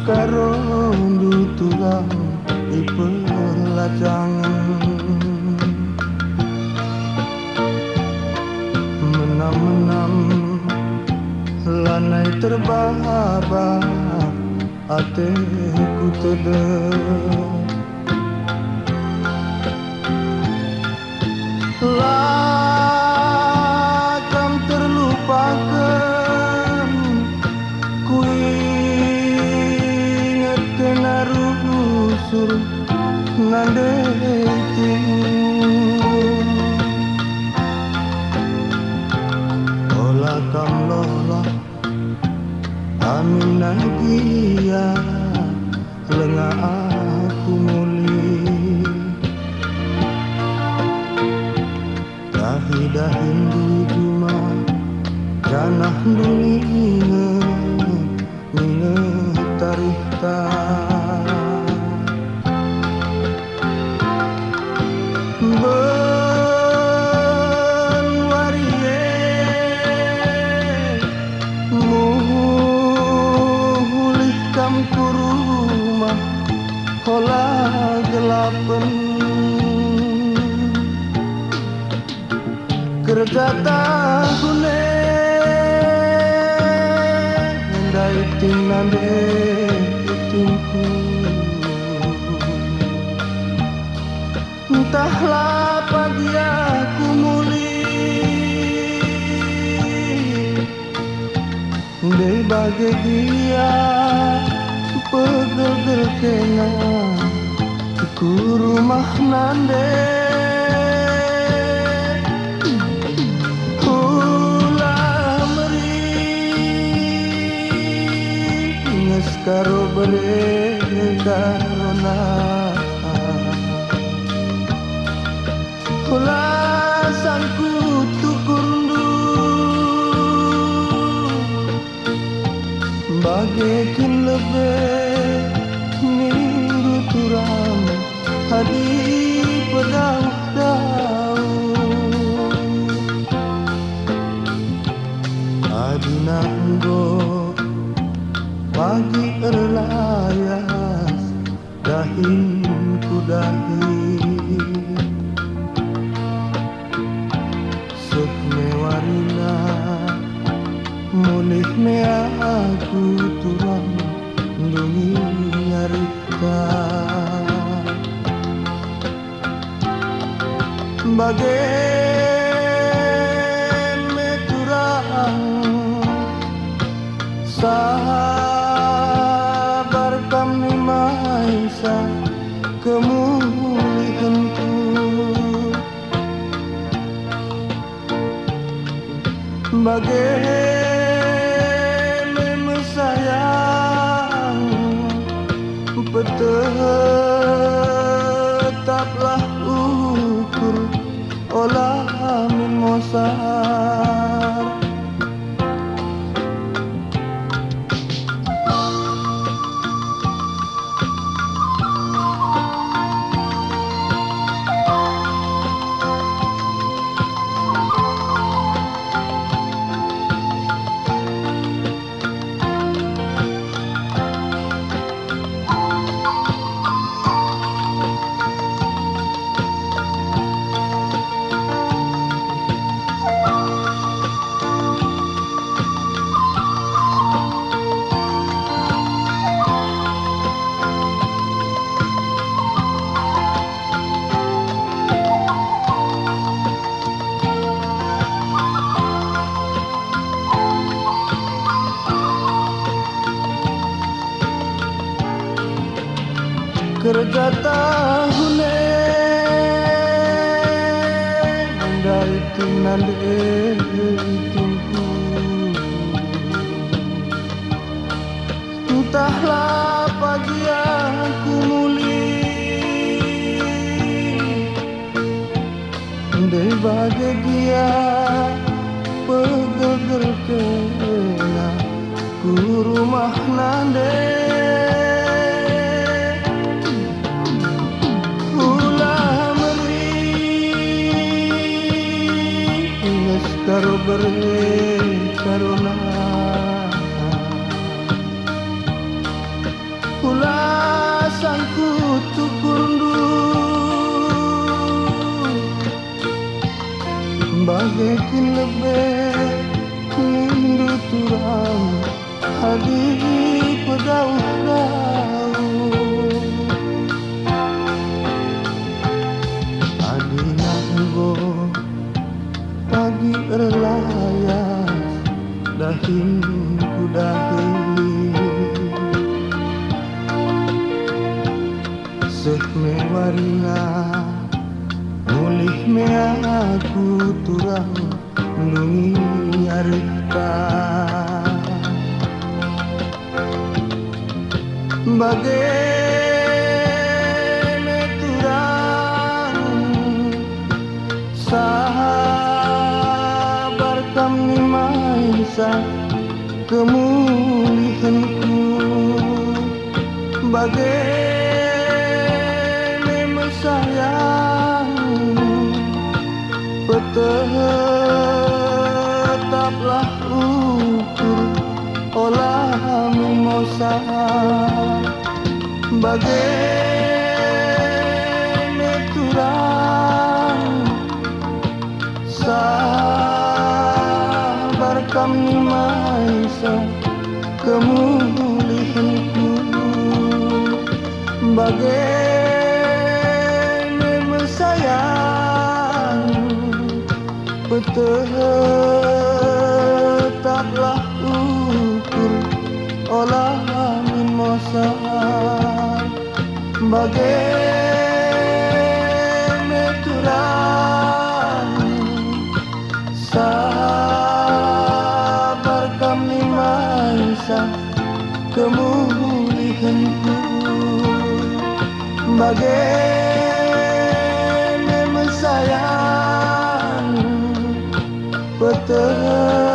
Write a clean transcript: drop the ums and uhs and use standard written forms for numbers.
karo tulang ipelajangan menam-menam lanai terbahaba ateku tedek lakam terlupakan ku ingat kena rusul nandeting olah kam lola amin nagia lenga aku muli dahi-dahin di cuma janah dunia inget tarikta ben warie mulih kam ku rumah hola gelapen kerja tahune ndai tinande itingku entahlah pagi aku muli ndai bage dia pegel-gel kena ku rumah nande karo bere karona hola sangku tukurundu bagekin lebe minggu turang hadi pedang daun adinanggo pagi erlayas dahin ku dahi suk mewarina mulih me aku turang dungi nyarita bagai me turang sabar kami maisa kemulihanku bagai memesayang tetaplah ukur olah min mosar kerja tahune ndai tinande itingku entahlah pagi aku muli ndai bahagia pegel kena ku rumah nande karo bere karona bagaikan lebih hindu turang hadi pedau-dau adi nanggo pagi erlayas dahin kudahi seh mewarina mulih me aku turang nungi arita bagai me turang sabar kami maisa kemulihanku bagai sayang tetaplah ukur olah mimosa bagai meturang sabar kami maisa kemulihanku bagai sayang tetaplah ukur olah mimosa bagai meturang sabar kami maisa kemulihanku bagai sayang betul